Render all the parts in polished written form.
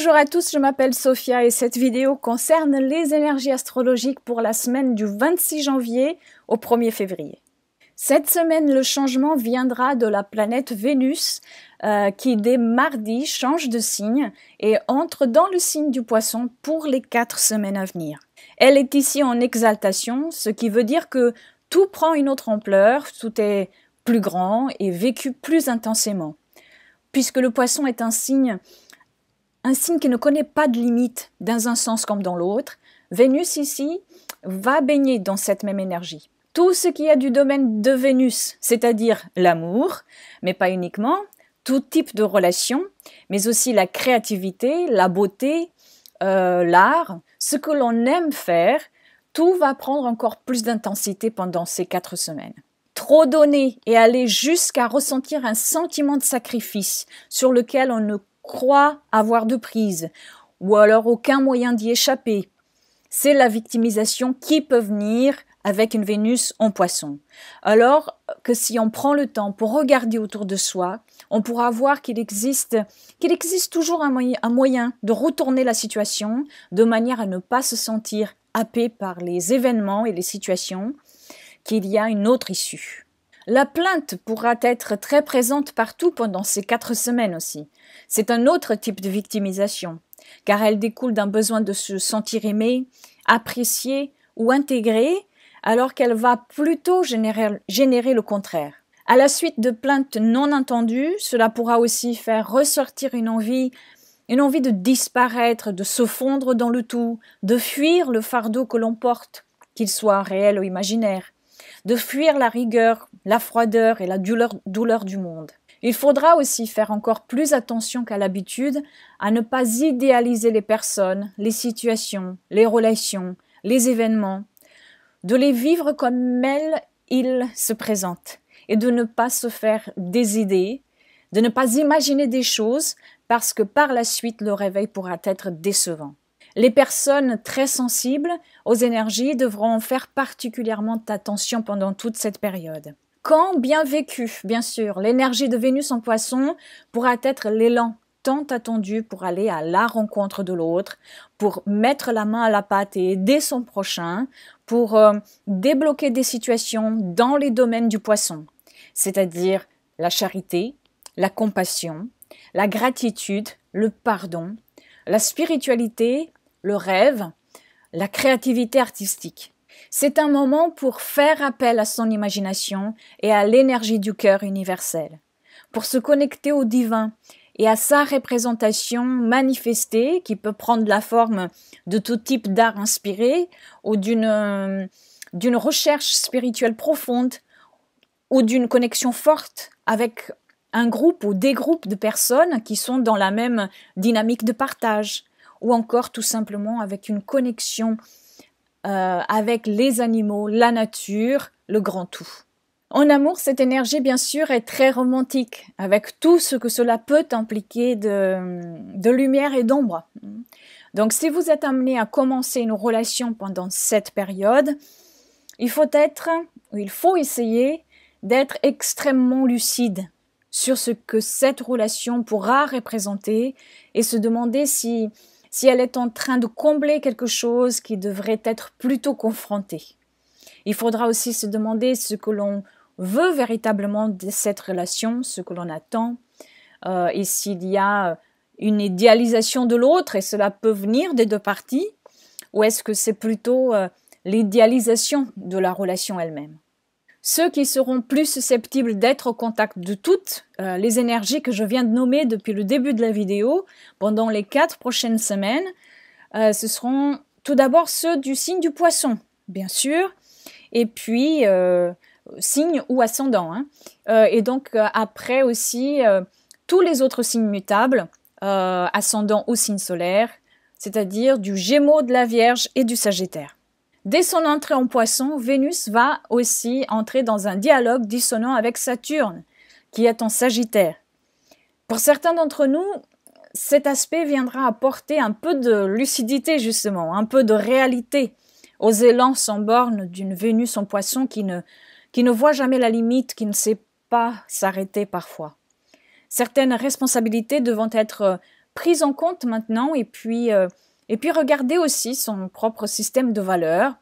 Bonjour à tous, je m'appelle Sophia et cette vidéo concerne les énergies astrologiques pour la semaine du 26 janvier au 1er février. Cette semaine, le changement viendra de la planète Vénus qui dès mardi change de signe et entre dans le signe du Poisson pour les 4 semaines à venir. Elle est ici en exaltation, ce qui veut dire que tout prend une autre ampleur, tout est plus grand et vécu plus intensément. Puisque le Poisson est un signe qui ne connaît pas de limite dans un sens comme dans l'autre, Vénus ici va baigner dans cette même énergie. Tout ce qui est du domaine de Vénus, c'est-à-dire l'amour, mais pas uniquement, tout type de relations, mais aussi la créativité, la beauté, l'art, ce que l'on aime faire, tout va prendre encore plus d'intensité pendant ces 4 semaines. Trop donner et aller jusqu'à ressentir un sentiment de sacrifice sur lequel on ne croit avoir de prise, ou alors aucun moyen d'y échapper. C'est la victimisation qui peut venir avec une Vénus en Poisson. Alors que si on prend le temps pour regarder autour de soi, on pourra voir qu'il existe toujours un moyen de retourner la situation de manière à ne pas se sentir happé par les événements et les situations, qu'il y a une autre issue. La plainte pourra être très présente partout pendant ces 4 semaines aussi. C'est un autre type de victimisation, car elle découle d'un besoin de se sentir aimé, apprécié ou intégré, alors qu'elle va plutôt générer le contraire. À la suite de plaintes non entendues, cela pourra aussi faire ressortir une envie de disparaître, de se fondre dans le tout, de fuir le fardeau que l'on porte, qu'il soit réel ou imaginaire, de fuir la rigueur, la froideur et la douleur du monde. Il faudra aussi faire encore plus attention qu'à l'habitude à ne pas idéaliser les personnes, les situations, les relations, les événements, de les vivre comme ils se présentent et de ne pas se faire des idées, de ne pas imaginer des choses parce que par la suite le réveil pourra être décevant. Les personnes très sensibles aux énergies devront faire particulièrement attention pendant toute cette période. Quand bien vécu, bien sûr, l'énergie de Vénus en Poisson pourra être l'élan tant attendu pour aller à la rencontre de l'autre, pour mettre la main à la pâte et aider son prochain, pour débloquer des situations dans les domaines du Poisson, c'est-à-dire la charité, la compassion, la gratitude, le pardon, la spiritualité, le rêve, la créativité artistique. C'est un moment pour faire appel à son imagination et à l'énergie du cœur universel, pour se connecter au divin et à sa représentation manifestée qui peut prendre la forme de tout type d'art inspiré ou d'une recherche spirituelle profonde ou d'une connexion forte avec un groupe ou des groupes de personnes qui sont dans la même dynamique de partage, ou encore tout simplement avec une connexion avec les animaux, la nature, le grand tout. En amour, cette énergie, bien sûr, est très romantique, avec tout ce que cela peut impliquer de lumière et d'ombre. Donc, si vous êtes amené à commencer une relation pendant cette période, il faut essayer d'être extrêmement lucide sur ce que cette relation pourra représenter et se demander si elle est en train de combler quelque chose qui devrait être plutôt confronté. Il faudra aussi se demander ce que l'on veut véritablement de cette relation, ce que l'on attend, et s'il y a une idéalisation de l'autre, et cela peut venir des deux parties, ou est-ce que c'est plutôt l'idéalisation de la relation elle-même. Ceux qui seront plus susceptibles d'être au contact de toutes les énergies que je viens de nommer depuis le début de la vidéo, pendant les 4 prochaines semaines, ce seront tout d'abord ceux du signe du Poisson, bien sûr, et puis signe ou ascendant, et donc après aussi tous les autres signes mutables, ascendant ou signe solaire, c'est-à-dire du Gémeaux, de la Vierge et du Sagittaire. Dès son entrée en Poisson, Vénus va aussi entrer dans un dialogue dissonant avec Saturne, qui est en Sagittaire. Pour certains d'entre nous, cet aspect viendra apporter un peu de lucidité justement, un peu de réalité aux élans sans borne d'une Vénus en Poisson qui ne voit jamais la limite, qui ne sait pas s'arrêter parfois. Certaines responsabilités devant être prise en compte maintenant et puis regarder aussi son propre système de valeurs,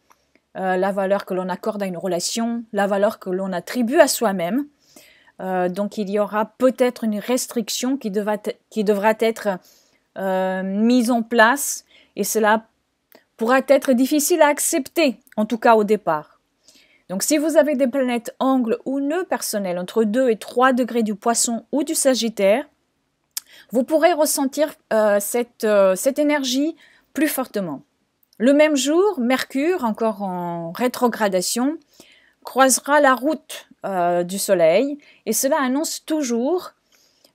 la valeur que l'on accorde à une relation, la valeur que l'on attribue à soi-même. Donc il y aura peut-être une restriction qui devra être mise en place et cela pourra être difficile à accepter, en tout cas au départ. Donc si vous avez des planètes angles ou nœuds personnels entre 2 et 3 degrés du Poisson ou du Sagittaire, vous pourrez ressentir cette énergie plus fortement. Le même jour, Mercure, encore en rétrogradation, croisera la route du Soleil et cela annonce toujours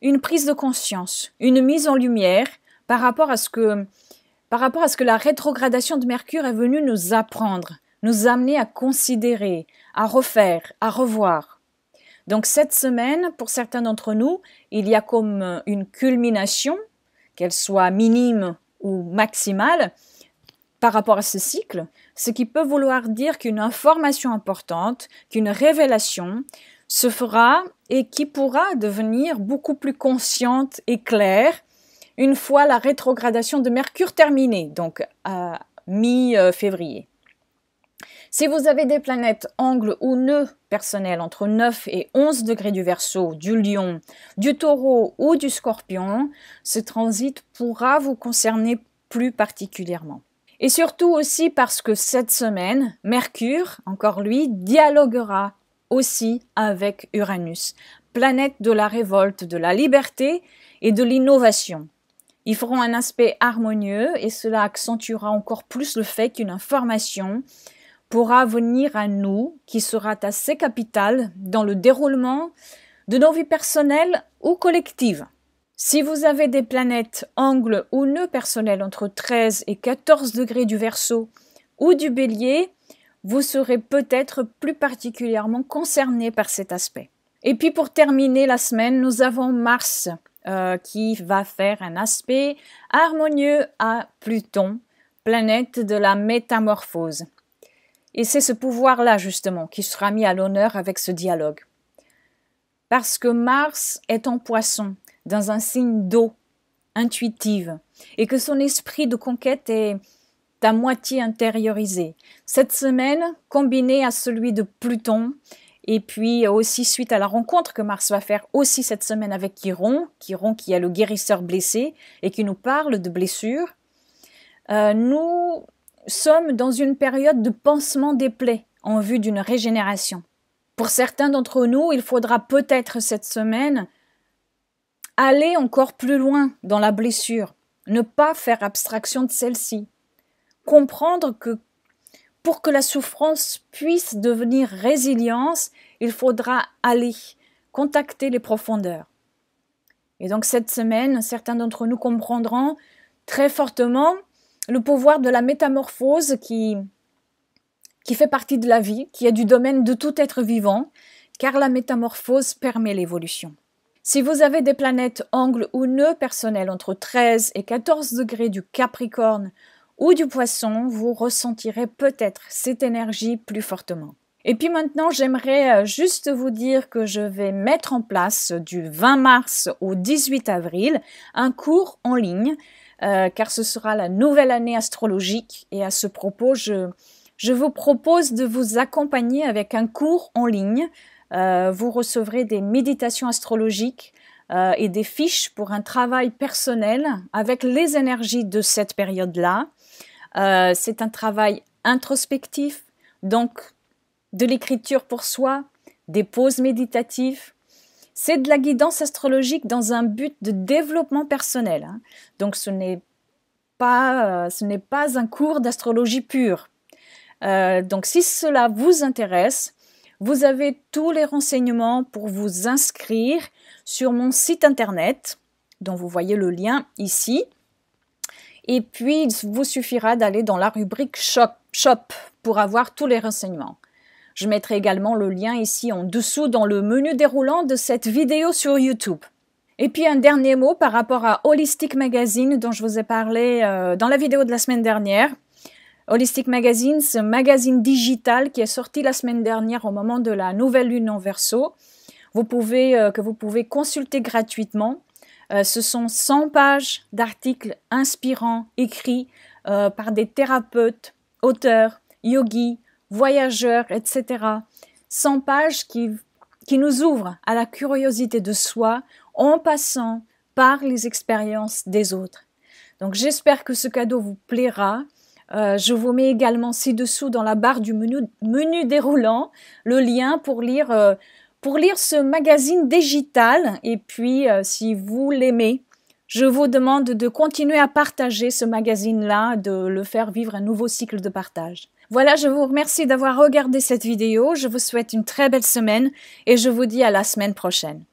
une prise de conscience, une mise en lumière par rapport à ce que la rétrogradation de Mercure est venue nous apprendre, nous amener à considérer, à refaire, à revoir. Donc cette semaine, pour certains d'entre nous, il y a comme une culmination, qu'elle soit minime ou maximale, par rapport à ce cycle, ce qui peut vouloir dire qu'une information importante, qu'une révélation se fera et qui pourra devenir beaucoup plus consciente et claire une fois la rétrogradation de Mercure terminée, donc à mi-février. Si vous avez des planètes angles ou nœuds personnels entre 9 et 11 degrés du Verseau, du Lion, du Taureau ou du Scorpion, ce transit pourra vous concerner plus particulièrement. Et surtout aussi parce que cette semaine, Mercure, encore lui, dialoguera aussi avec Uranus, planète de la révolte, de la liberté et de l'innovation. Ils feront un aspect harmonieux et cela accentuera encore plus le fait qu'une information pourra venir à nous qui sera assez capitale dans le déroulement de nos vies personnelles ou collectives. Si vous avez des planètes angles ou nœuds personnels entre 13 et 14 degrés du Verseau ou du Bélier, vous serez peut-être plus particulièrement concerné par cet aspect. Et puis pour terminer la semaine, nous avons Mars qui va faire un aspect harmonieux à Pluton, planète de la métamorphose. Et c'est ce pouvoir-là justement qui sera mis à l'honneur avec ce dialogue. Parce que Mars est en Poisson, dans un signe d'eau, intuitive, et que son esprit de conquête est à moitié intériorisé. Cette semaine, combinée à celui de Pluton, et puis aussi suite à la rencontre que Mars va faire aussi cette semaine avec Chiron qui est le guérisseur blessé et qui nous parle de blessures, nous sommes dans une période de pansement des plaies en vue d'une régénération. Pour certains d'entre nous, il faudra peut-être cette semaine aller encore plus loin dans la blessure, ne pas faire abstraction de celle-ci, comprendre que pour que la souffrance puisse devenir résilience, il faudra aller contacter les profondeurs. Et donc cette semaine, certains d'entre nous comprendront très fortement le pouvoir de la métamorphose qui fait partie de la vie, qui est du domaine de tout être vivant, car la métamorphose permet l'évolution. Si vous avez des planètes angles ou nœuds personnels entre 13 et 14 degrés du Capricorne ou du Poisson, vous ressentirez peut-être cette énergie plus fortement. Et puis maintenant, j'aimerais juste vous dire que je vais mettre en place du 20 mars au 18 avril un cours en ligne, car ce sera la nouvelle année astrologique et à ce propos, je vous propose de vous accompagner avec un cours en ligne. Vous recevrez des méditations astrologiques et des fiches pour un travail personnel avec les énergies de cette période-là. C'est un travail introspectif, donc de l'écriture pour soi, des pauses méditatives. C'est de la guidance astrologique dans un but de développement personnel. Donc ce n'est pas un cours d'astrologie pure. Donc si cela vous intéresse, vous avez tous les renseignements pour vous inscrire sur mon site internet, dont vous voyez le lien ici. Et puis, il vous suffira d'aller dans la rubrique Shop pour avoir tous les renseignements. Je mettrai également le lien ici en dessous dans le menu déroulant de cette vidéo sur YouTube. Et puis un dernier mot par rapport à Holistic Magazine dont je vous ai parlé dans la vidéo de la semaine dernière. Holistic Magazine, c'est un magazine digital qui est sorti la semaine dernière au moment de la nouvelle lune en Verseau, que vous pouvez consulter gratuitement. Ce sont 100 pages d'articles inspirants écrits par des thérapeutes, auteurs, yogis, voyageurs, etc. 100 pages qui nous ouvrent à la curiosité de soi en passant par les expériences des autres. Donc j'espère que ce cadeau vous plaira. Je vous mets également ci-dessous dans la barre du menu déroulant le lien pour lire ce magazine digital. Et puis, si vous l'aimez, je vous demande de continuer à partager ce magazine-là, de le faire vivre un nouveau cycle de partage. Voilà, je vous remercie d'avoir regardé cette vidéo. Je vous souhaite une très belle semaine et je vous dis à la semaine prochaine.